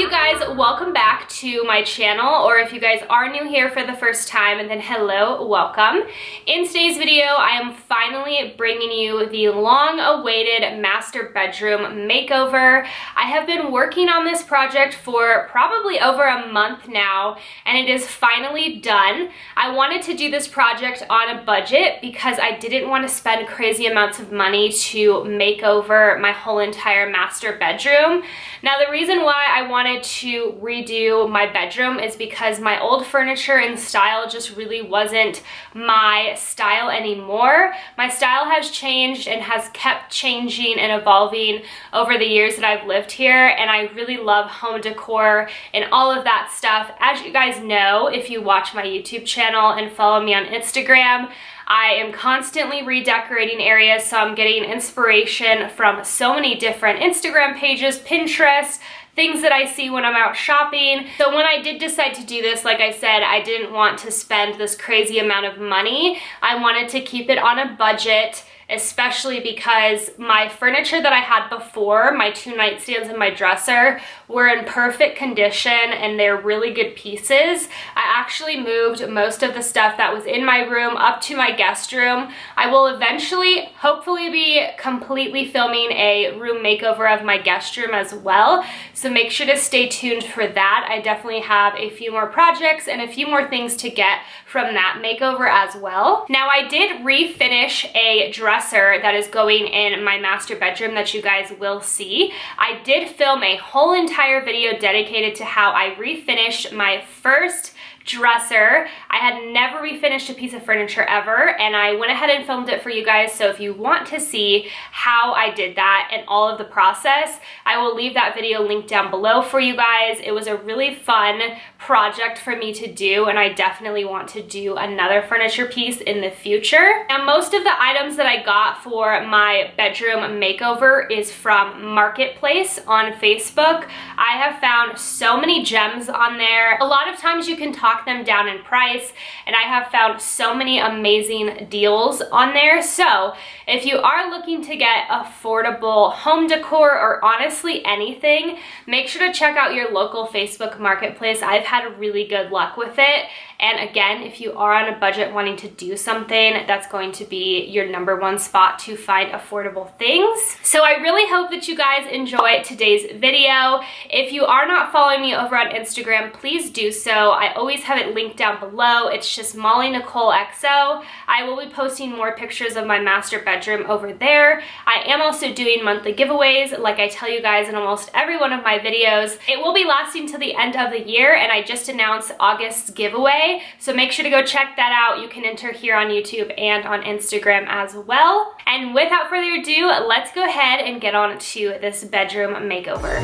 you guys, welcome back to my channel, or if you guys are new here for the first time, and then hello, welcome. In today's video, I am finally bringing you the long-awaited master bedroom makeover. I have been working on this project for probably over a month now, and it is finally done. I wanted to do this project on a budget because I didn't want to spend crazy amounts of money to make over my whole entire master bedroom. Now, the reason why I wanted to redo my bedroom is because my old furniture and style just really wasn't my style anymore. My style has changed and has kept changing and evolving over the years that I've lived here, and I really love home decor and all of that stuff. As you guys know, if you watch my YouTube channel and follow me on Instagram, I am constantly redecorating areas, so I'm getting inspiration from so many different Instagram pages, Pinterest, things that I see when I'm out shopping. So when I did decide to do this, like I said, I didn't want to spend this crazy amount of money. I wanted to keep it on a budget, especially because my furniture that I had before, my 2 nightstands and my dresser, were in perfect condition and they're really good pieces. I actually moved most of the stuff that was in my room up to my guest room. I will eventually, hopefully, be completely filming a room makeover of my guest room as well, so make sure to stay tuned for that. I definitely have a few more projects and a few more things to get from that makeover as well. Now, I did refinish a dresser that is going in my master bedroom that you guys will see. I did film a whole entire video dedicated to how I refinished my first dresser. I had never refinished a piece of furniture ever, and I went ahead and filmed it for you guys. So if you want to see how I did that and all of the process, I will leave that video linked down below for you guys. It was a really fun project for me to do, and I definitely want to do another furniture piece in the future. Now, most of the items that I got for my bedroom makeover is from Marketplace on Facebook. I have found so many gems on there. A lot of times you can talk them down in price, and I have found so many amazing deals on there. So if you are looking to get affordable home decor, or honestly anything, make sure to check out your local Facebook Marketplace. I've had really good luck with it. And again, if you are on a budget wanting to do something, that's going to be your #1 spot to find affordable things. So I really hope that you guys enjoy today's video. If you are not following me over on Instagram, please do so. I always have it linked down below. It's just Molly Nicole XO. I will be posting more pictures of my master bedroom over there. I am also doing monthly giveaways, like I tell you guys in almost every one of my videos. It will be lasting till the end of the year, and I just announced August's giveaway. So make sure to go check that out. You can enter here on YouTube and on Instagram as well. And without further ado, let's go ahead and get on to this bedroom makeover.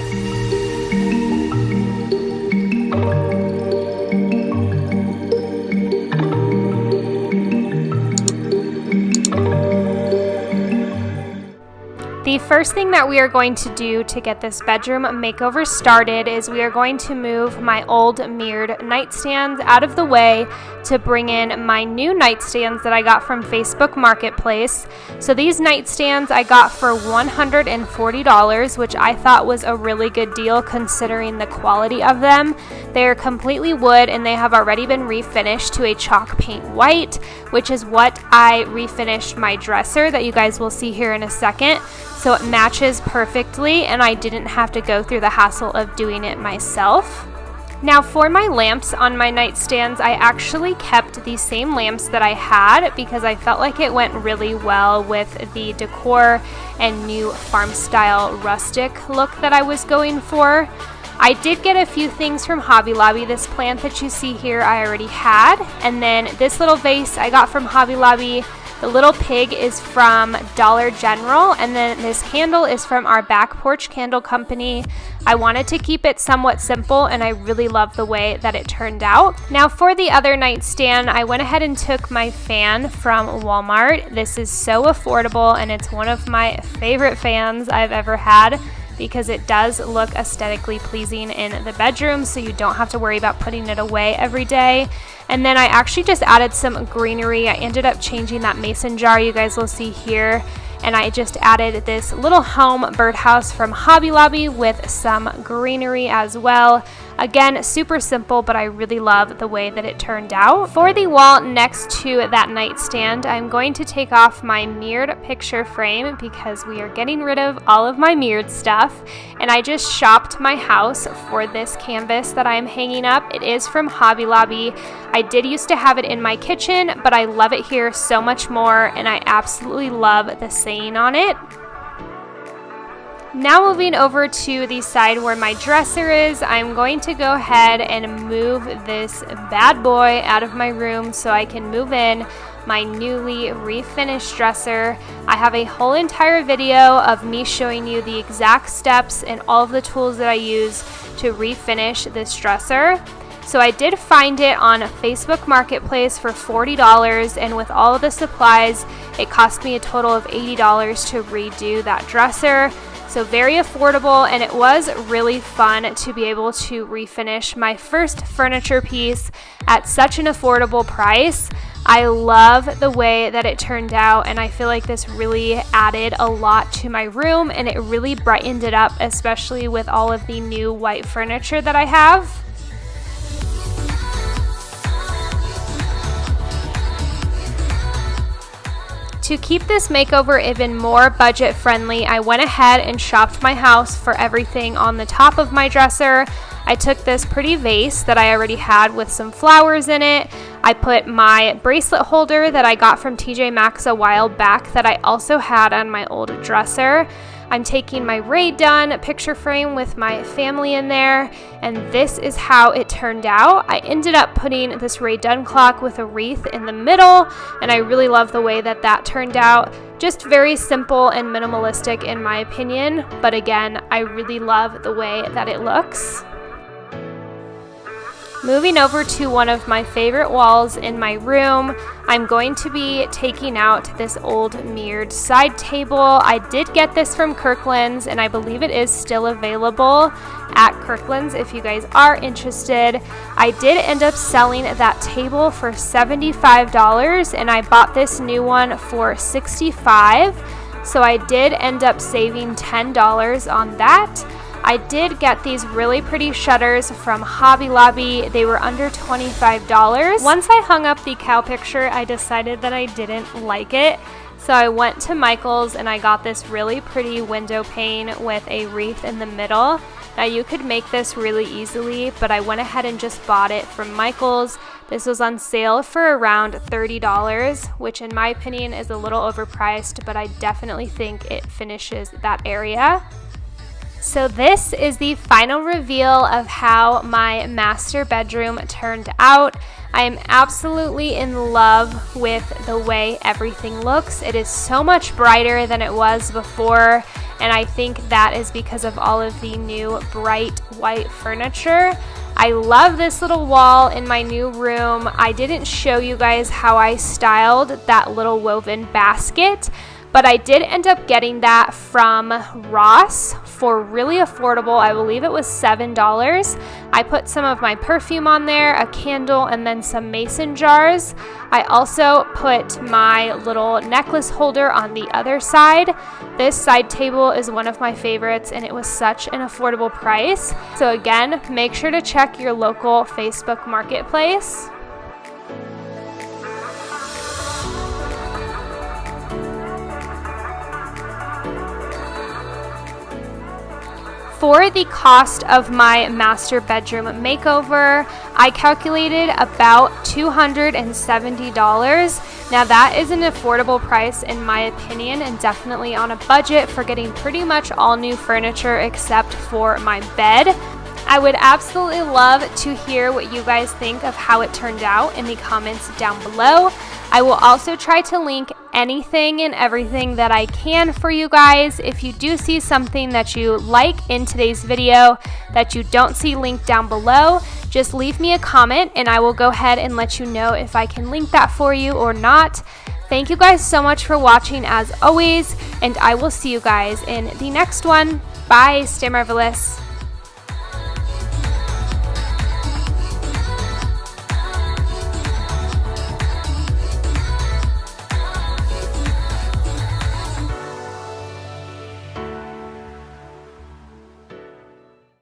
The first thing that we are going to do to get this bedroom makeover started is we are going to move my old mirrored nightstands out of the way to bring in my new nightstands that I got from Facebook Marketplace. So these nightstands I got for $140, which I thought was a really good deal considering the quality of them. They are completely wood, and they have already been refinished to a chalk paint white, which is what I refinished my dresser that you guys will see here in a second. So it matches perfectly, and I didn't have to go through the hassle of doing it myself. Now, for my lamps on my nightstands, I actually kept the same lamps that I had because I felt like it went really well with the decor and new farm style rustic look that I was going for. I did get a few things from Hobby Lobby. This plant that you see here I already had, and then this little vase I got from Hobby Lobby. The little pig is from Dollar General, and then this candle is from our Back Porch Candle Company. I wanted to keep it somewhat simple, and I really love the way that it turned out. Now, for the other nightstand, I went ahead and took my fan from Walmart. This is so affordable, and it's one of my favorite fans I've ever had because it does look aesthetically pleasing in the bedroom, so you don't have to worry about putting it away every day. And then I actually just added some greenery. I ended up changing that mason jar you guys will see here and I just added this little home birdhouse from Hobby Lobby with some greenery as well. Again, super simple, but I really love the way that it turned out. For the wall next to that nightstand, I'm going to take off my mirrored picture frame because we are getting rid of all of my mirrored stuff. And I just shopped my house for this canvas that I'm hanging up. It is from Hobby Lobby. I did used to have it in my kitchen, but I love it here so much more, and I absolutely love the saying on it. Now moving over to the side where my dresser is, I'm going to go ahead and move this bad boy out of my room so I can move in my newly refinished dresser. I have a whole entire video of me showing you the exact steps and all of the tools that I use to refinish this dresser. So I did find it on Facebook Marketplace for $40, and with all of the supplies, it cost me a total of $80 to redo that dresser. So very affordable, and it was really fun to be able to refinish my first furniture piece at such an affordable price. I love the way that it turned out, and I feel like this really added a lot to my room, and it really brightened it up, especially with all of the new white furniture that I have. To keep this makeover even more budget friendly, I went ahead and shopped my house for everything on the top of my dresser. I took this pretty vase that I already had with some flowers in it. I put my bracelet holder that I got from TJ Maxx a while back that I also had on my old dresser. I'm taking my Rae Dunn picture frame with my family in there, and this is how it turned out. I ended up putting this Rae Dunn clock with a wreath in the middle, and I really love the way that that turned out. Just very simple and minimalistic in my opinion, but again, I really love the way that it looks. Moving over to one of my favorite walls in my room, I'm going to be taking out this old mirrored side table. I did get this from Kirkland's, and I believe it is still available at Kirkland's if you guys are interested. I did end up selling that table for $75, and I bought this new one for $65. So I did end up saving $10 on that. I did get these really pretty shutters from Hobby Lobby. They were under $25. Once I hung up the cow picture, I decided that I didn't like it. So I went to Michael's and I got this really pretty window pane with a wreath in the middle. Now you could make this really easily, but I went ahead and just bought it from Michael's. This was on sale for around $30, which in my opinion is a little overpriced, but I definitely think it finishes that area. So this is the final reveal of how my master bedroom turned out. I am absolutely in love with the way everything looks. It is so much brighter than it was before, and I think that is because of all of the new bright white furniture. I love this little wall in my new room. I didn't show you guys how I styled that little woven basket, but I did end up getting that from Ross for really affordable. I believe it was $7. I put some of my perfume on there, a candle, and then some mason jars. I also put my little necklace holder on the other side. This side table is one of my favorites, and it was such an affordable price. So again, make sure to check your local Facebook Marketplace. For the cost of my master bedroom makeover, I calculated about $270. Now that is an affordable price in my opinion, and definitely on a budget for getting pretty much all new furniture except for my bed. I would absolutely love to hear what you guys think of how it turned out in the comments down below. I will also try to link anything and everything that I can for you guys. If you do see something that you like in today's video that you don't see linked down below, just leave me a comment and I will go ahead and let you know if I can link that for you or not. Thank you guys so much for watching as always, and I will see you guys in the next one. Bye, stay marvelous.